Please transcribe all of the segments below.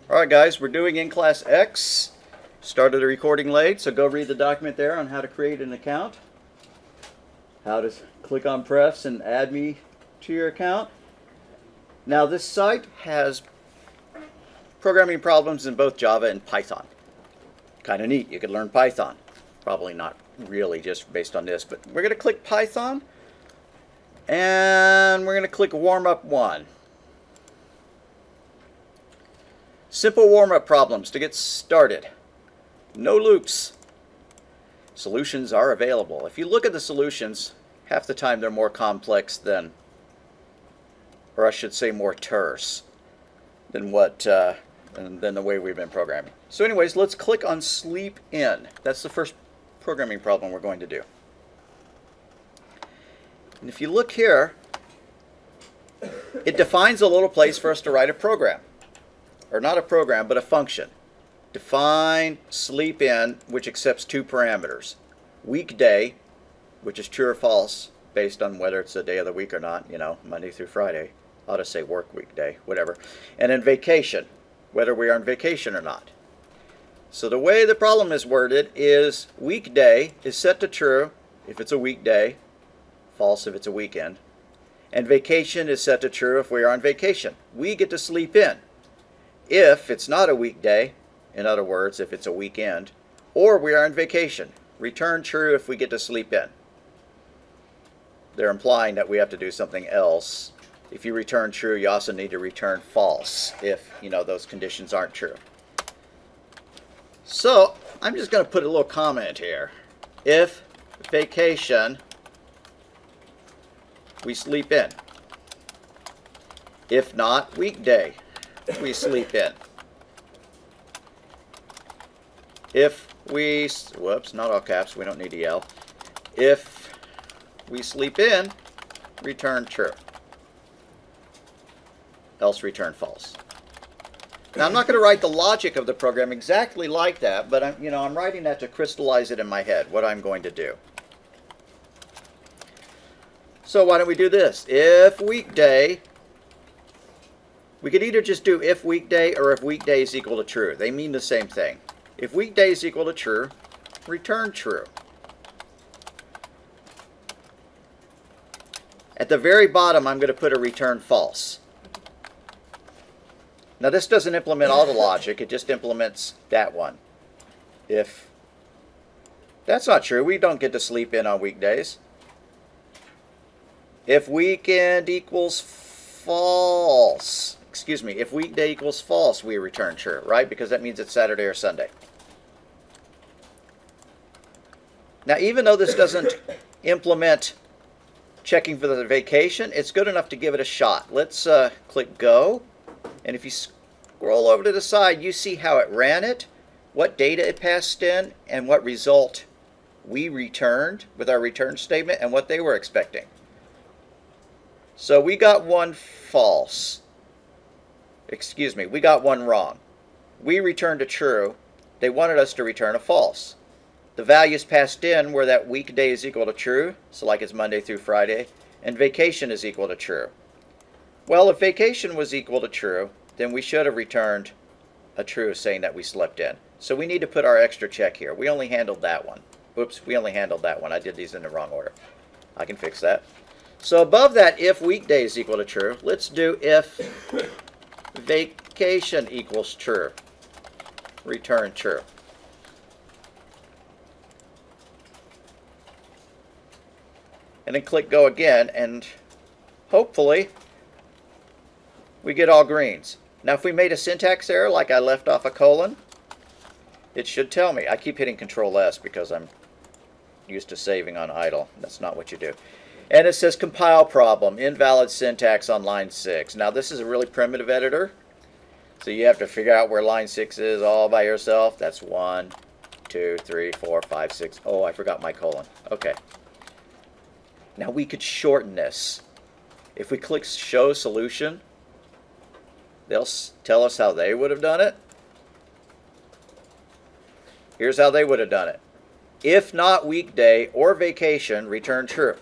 Alright guys, we're doing in class X. Started the recording late, so go read the document there on how to create an account. How to click on prefs and add me to your account. Now this site has programming problems in both Java and Python. Kind of neat, you could learn Python. Probably not really just based on this, but we're going to click Python and we're going to click warm up 1. Simple warm-up problems to get started. No loops. Solutions are available. If you look at the solutions, half the time they're more complex than, or I should say more terse than than the way we've been programming. So anyways, let's click on sleep in. That's the first programming problem we're going to do. And if you look here, it defines a little place for us to write a program. Or not a program, but a function. Define sleep in, which accepts two parameters. Weekday, which is true or false, based on whether it's a day of the week or not, you know, Monday through Friday. I ought to say work weekday, whatever. And then vacation, whether we are on vacation or not. So the way the problem is worded is weekday is set to true if it's a weekday, false if it's a weekend. And vacation is set to true if we are on vacation. We get to sleep in. If it's not a weekday, in other words, if it's a weekend, or we are on vacation, return true if we get to sleep in. They're implying that we have to do something else. If you return true, you also need to return false if, you know, those conditions aren't true. So, I'm just going to put a little comment here. If vacation, we sleep in. If not, weekday, we sleep in. If we, whoops, not all caps, we don't need to yell. If we sleep in, return true. Else return false. Now I'm not going to write the logic of the program exactly like that, but I'm writing that to crystallize it in my head, what I'm going to do. So why don't we do this? If weekday, we could either just do if weekday or if weekday is equal to true. They mean the same thing. If weekday is equal to true, return true. At the very bottom, I'm going to put a return false. Now this doesn't implement all the logic, it just implements that one. If that's not true, we don't get to sleep in on weekdays. If weekend equals false, excuse me, if weekday equals false, we return true, right? Because that means it's Saturday or Sunday. Now, even though this doesn't implement checking for the vacation, it's good enough to give it a shot. Let's click go. And if you scroll over to the side, you see how it ran it, what data it passed in, and what result we returned with our return statement and what they were expecting. So we got one false. Excuse me, we got one wrong. We returned a true. They wanted us to return a false. The values passed in were that weekday is equal to true, so like it's Monday through Friday, and vacation is equal to true. Well, if vacation was equal to true, then we should have returned a true saying that we slept in. So we need to put our extra check here. We only handled that one. Oops, we only handled that one. I did these in the wrong order. I can fix that. So above that, if weekday is equal to true, let's do if vacation equals true. Return true. And then click go again, and hopefully we get all greens. Now if we made a syntax error, like I left off a colon, it should tell me. I keep hitting Control S because I'm used to saving on idle. That's not what you do. And it says compile problem, invalid syntax on line 6. Now this is a really primitive editor, so you have to figure out where line 6 is all by yourself. That's 1, 2, 3, 4, 5, 6. Oh, I forgot my colon. Okay. Now we could shorten this. If we click show solution, they'll tell us how they would have done it. Here's how they would have done it. If not weekday or vacation, return true.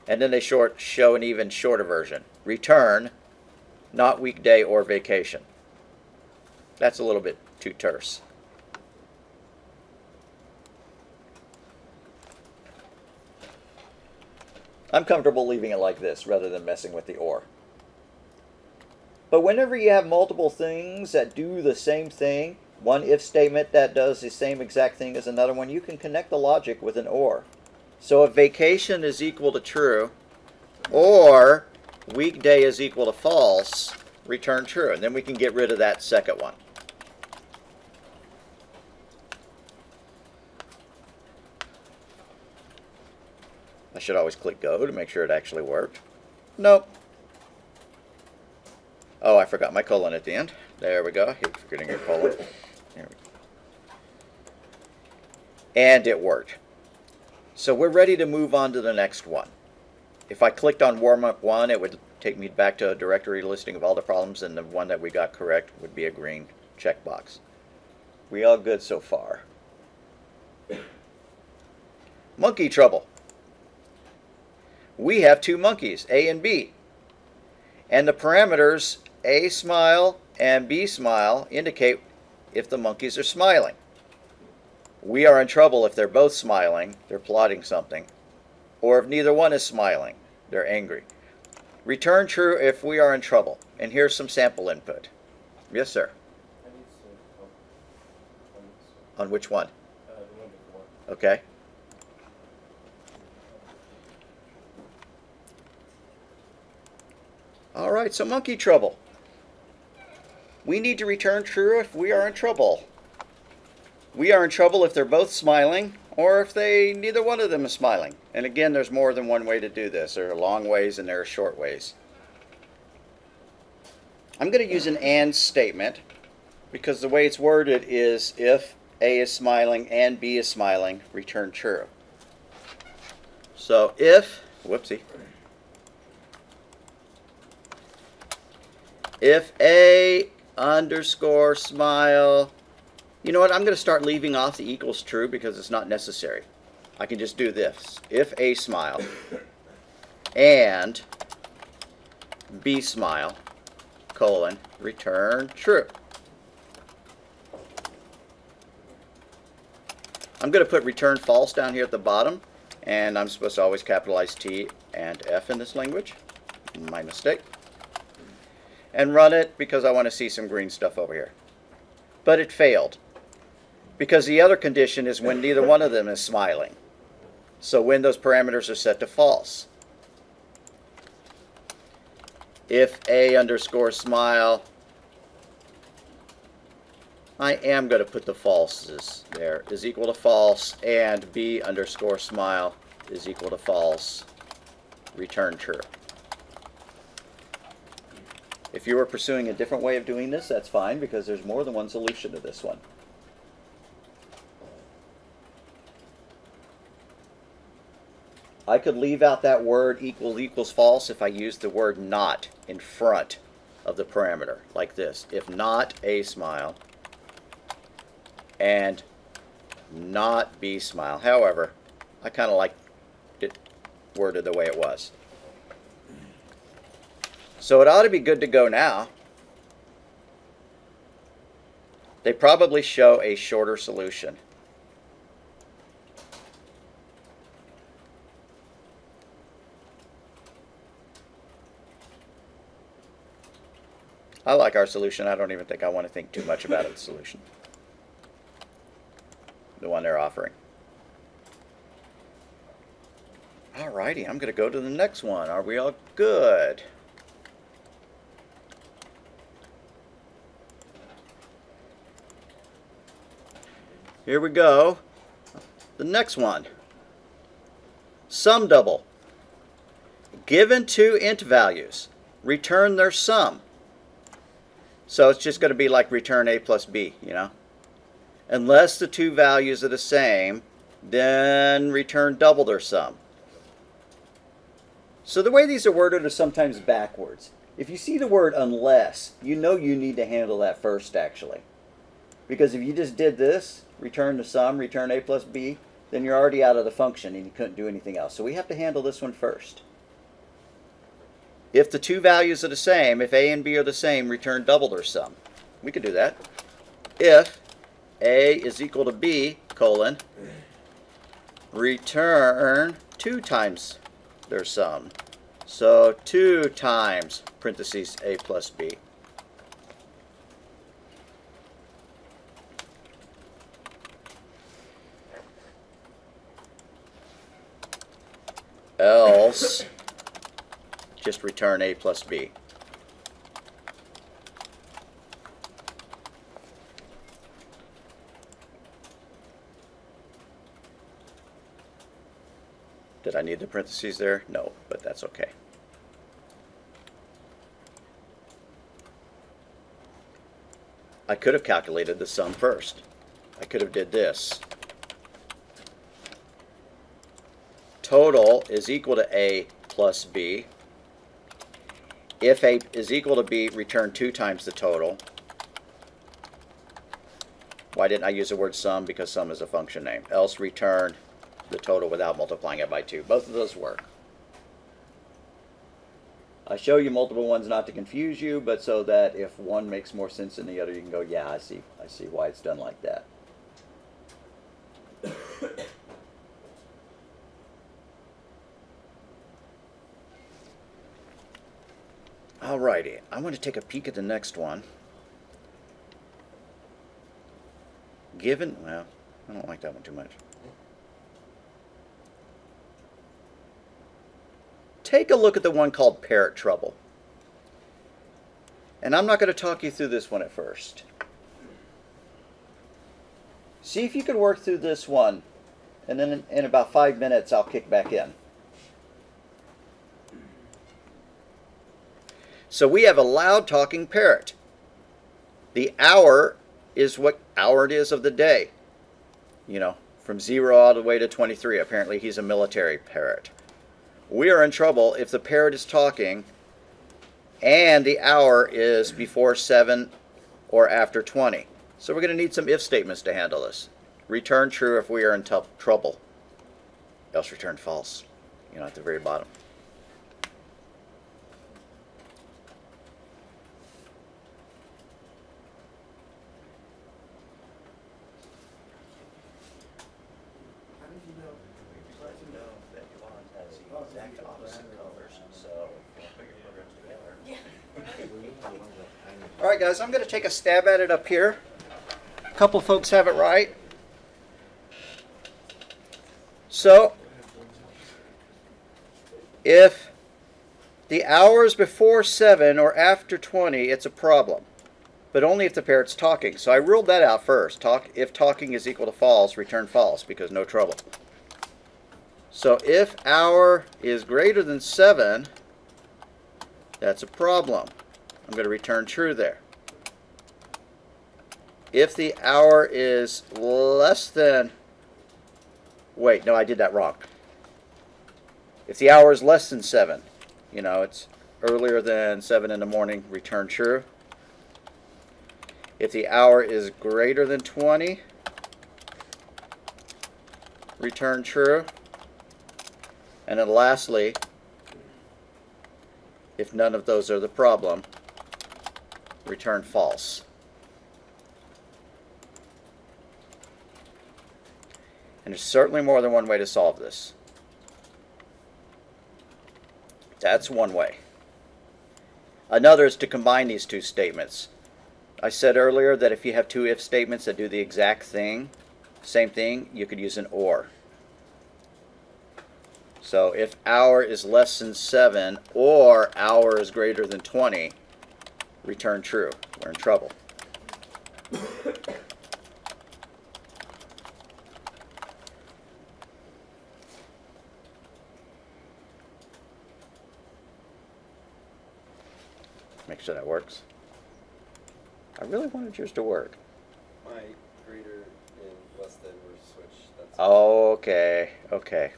And then they show an even shorter version. Return not weekday or vacation. That's a little bit too terse. I'm comfortable leaving it like this rather than messing with the or. But whenever you have multiple things that do the same thing, one if statement that does the same exact thing as another one, you can connect the logic with an or. So if vacation is equal to true, or weekday is equal to false, return true. And then we can get rid of that second one. I should always click go to make sure it actually worked. Nope. Oh, I forgot my colon at the end. There we go. I hate forgetting your colon. There we go. And it worked. So we're ready to move on to the next one. If I clicked on warm-up 1, it would take me back to a directory listing of all the problems, and the one that we got correct would be a green checkbox. We all good so far. Monkey trouble. We have two monkeys, A and B. And the parameters A smile and B smile indicate if the monkeys are smiling. We are in trouble if they're both smiling, they're plotting something. Or if neither one is smiling, they're angry. Return true if we are in trouble. And here's some sample input. Yes, sir. On which one? Okay. All right, so monkey trouble. We need to return true if we are in trouble. We are in trouble if they're both smiling, or if neither one of them is smiling. And again, there's more than one way to do this. There are long ways and there are short ways. I'm going to use an and statement because the way it's worded is if A is smiling and B is smiling, return true. So if, whoopsie, if A underscore smile, you know what, I'm going to start leaving off the equals true because it's not necessary. I can just do this. If A smile and B smile, colon, return true. I'm going to put return false down here at the bottom, and I'm supposed to always capitalize T and F in this language. My mistake. And run it because I want to see some green stuff over here. But it failed because the other condition is when neither one of them is smiling. So when those parameters are set to false. If A underscore smile, I am going to put the falses there, is equal to false, and B underscore smile is equal to false, return true. If you were pursuing a different way of doing this, that's fine, because there's more than one solution to this one. I could leave out that word equals false if I used the word not in front of the parameter, like this. If not A smile and not B smile. However, I kind of like it worded the way it was. So it ought to be good to go now. They probably show a shorter solution. I like our solution. I don't even think I want to think too much about the solution. The one they're offering. Alrighty, I'm going to go to the next one. Are we all good? Here we go. The next one. Sum double. Given two int values, return their sum. So it's just going to be like return A plus B, you know. Unless the two values are the same, then return double their sum. So the way these are worded are sometimes backwards. If you see the word unless, you know you need to handle that first actually. Because if you just did this, return the sum, return A plus B, then you're already out of the function and you couldn't do anything else. So we have to handle this one first. If the two values are the same, if A and B are the same, return double their sum. We could do that. if A is equal to B, colon, return 2 times their sum. So 2 times, parentheses, A plus B. Else, just return A plus B. Did I need the parentheses there? No, but that's okay. I could have calculated the sum first. I could have did this. Total is equal to A plus B. If A is equal to B, return 2 times the total. Why didn't I use the word sum? Because sum is a function name. Else return the total without multiplying it by 2. Both of those work. I show you multiple ones not to confuse you, but so that if one makes more sense than the other, you can go, yeah, I see why it's done like that. Alrighty, I'm going to take a peek at the next one. Given, well, I don't like that one too much. Take a look at the one called Parrot Trouble. And I'm not going to talk you through this one at first. See if you can work through this one, and then in about 5 minutes I'll kick back in. So we have a loud talking parrot. The hour is what hour it is of the day. You know, from 0 all the way to 23. Apparently he's a military parrot. We are in trouble if the parrot is talking and the hour is before 7 or after 20. So we're going to need some if statements to handle this. Return true if we are in trouble. Else return false, you know, at the very bottom. Alright guys, I'm going to take a stab at it up here. A couple folks have it right. So, if the hour is before 7 or after 20, it's a problem. But only if the parrot's talking. So I ruled that out first. If talking is equal to false, return false, because no trouble. So if hour is greater than 7, that's a problem. I'm going to return true there. If the hour is less than... Wait, no, I did that wrong. If the hour is less than 7, you know, it's earlier than 7 in the morning, return true. If the hour is greater than 20, return true. And then lastly, if none of those are the problem, return false. And there's certainly more than one way to solve this. That's one way. Another is to combine these two statements. I said earlier that if you have two if statements that do the exact thing, same thing, you could use an or. So if hour is less than 7 or hour is greater than 20, return true. We're in trouble. Make sure that works. I really wanted yours to work. My greater and less than were switched. That's Okay, okay.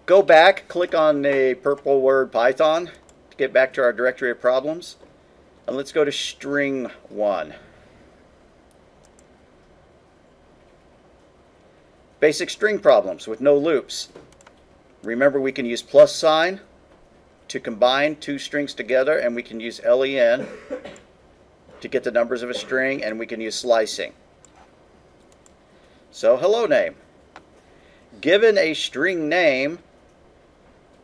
Go back, click on the purple word Python to get back to our directory of problems. And let's go to string 1. Basic string problems with no loops. Remember, we can use plus sign to combine two strings together, and we can use len to get the numbers of a string, and we can use slicing. So hello name. Given a string name,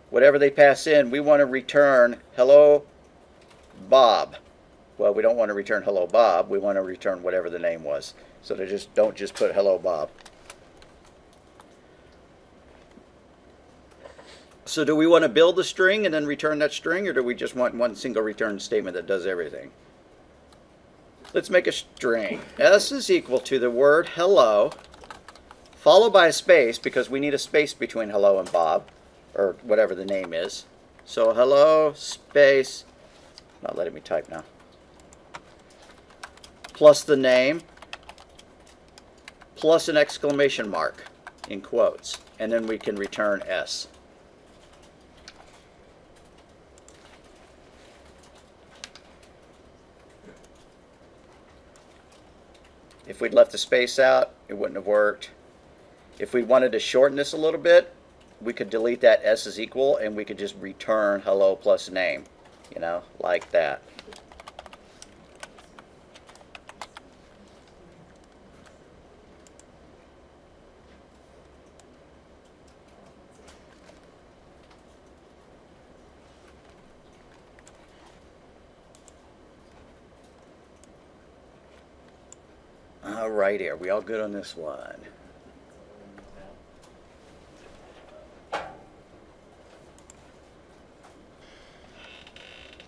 whatever they pass in, we want to return hello Bob. Well, we don't want to return hello Bob. We want to return whatever the name was. So they don't just put hello Bob. So do we want to build the string and then return that string, or do we just want one single return statement that does everything? Let's make a string. S is equal to the word hello, followed by a space, because we need a space between hello and Bob, or whatever the name is. So hello space, not letting me type now, plus the name, plus an exclamation mark in quotes, and then we can return S. If we'd left the space out, it wouldn't have worked. If we wanted to shorten this a little bit, we could delete that S is equal, and we could just return hello plus name, you know, like that. Alrighty, are we all good on this one?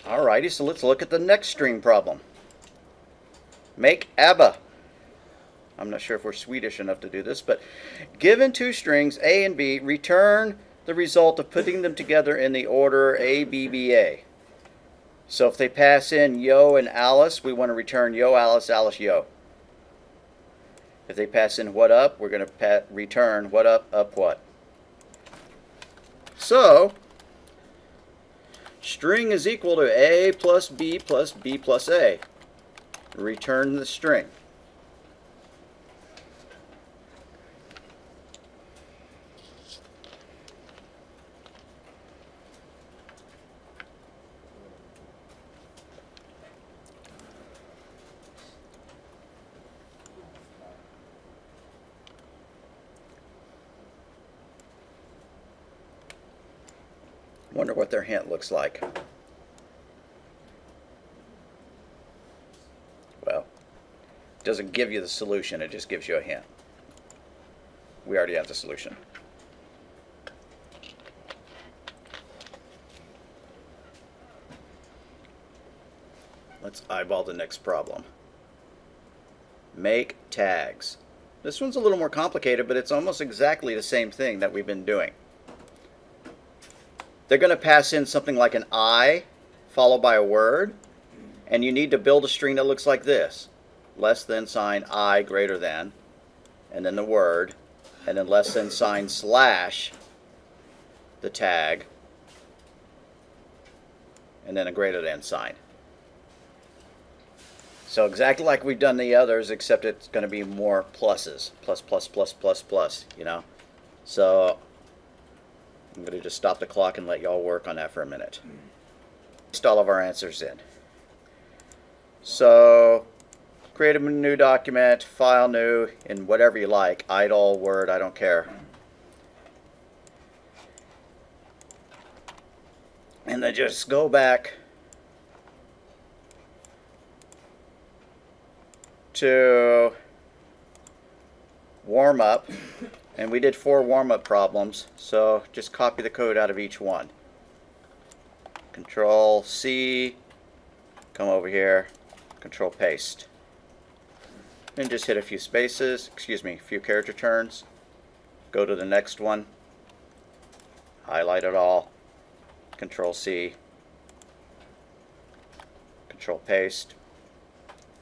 Alrighty, so let's look at the next string problem. Make Abba. I'm not sure if we're Swedish enough to do this, but given two strings, A and B, return the result of putting them together in the order A, B, B, A. So if they pass in Yo and Alice, we want to return Yo, Alice, Alice, Yo. If they pass in what up, we're going to return what up, what. So, string is equal to A plus B plus B plus A. Return the string. Wonder what their hint looks like. Well, it doesn't give you the solution, it just gives you a hint. We already have the solution. Let's eyeball the next problem. Make tags. This one's a little more complicated, but it's almost exactly the same thing that we've been doing. They're going to pass in something like an I followed by a word, and you need to build a string that looks like this. Less than sign I greater than, and then the word, and then less than sign slash the tag, and then a greater than sign. So exactly like we've done the others, except it's going to be more pluses. Plus, plus, plus, plus, plus, you know. So I'm going to just stop the clock and let y'all work on that for a minute. Paste all of our answers in. So create a new document, file new, in whatever you like, idle, Word, I don't care. And then just go back to warm up. And we did 4 warm-up problems, so just copy the code out of each one. Control C, come over here, Control paste. And just hit a few spaces, excuse me, a few character turns. Go to the next one, highlight it all, Control C, Control paste.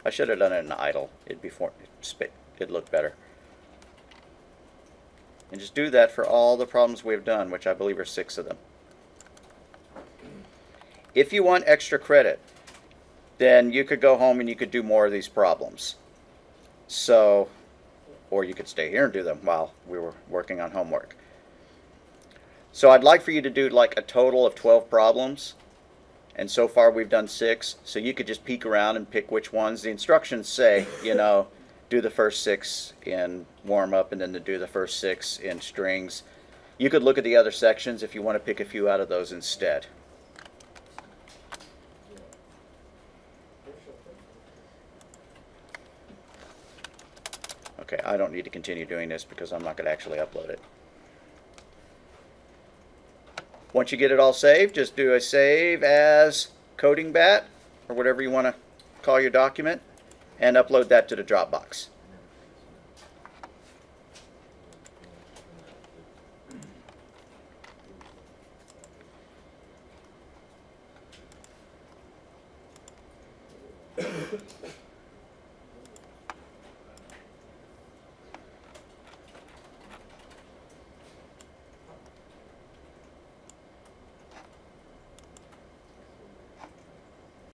I should have done it in idle, it'd look better. And just do that for all the problems we've done, which I believe are 6 of them. If you want extra credit, then you could go home and you could do more of these problems. So, or you could stay here and do them while we were working on homework. So I'd like for you to do like a total of 12 problems. And so far we've done 6. So you could just peek around and pick which ones. The instructions say, you know, do the first 6 in warm-up and then to do the first 6 in strings. You could look at the other sections if you want to pick a few out of those instead. Okay, I don't need to continue doing this because I'm not going to actually upload it. Once you get it all saved, just do a save as coding bat or whatever you want to call your document and upload that to the Dropbox.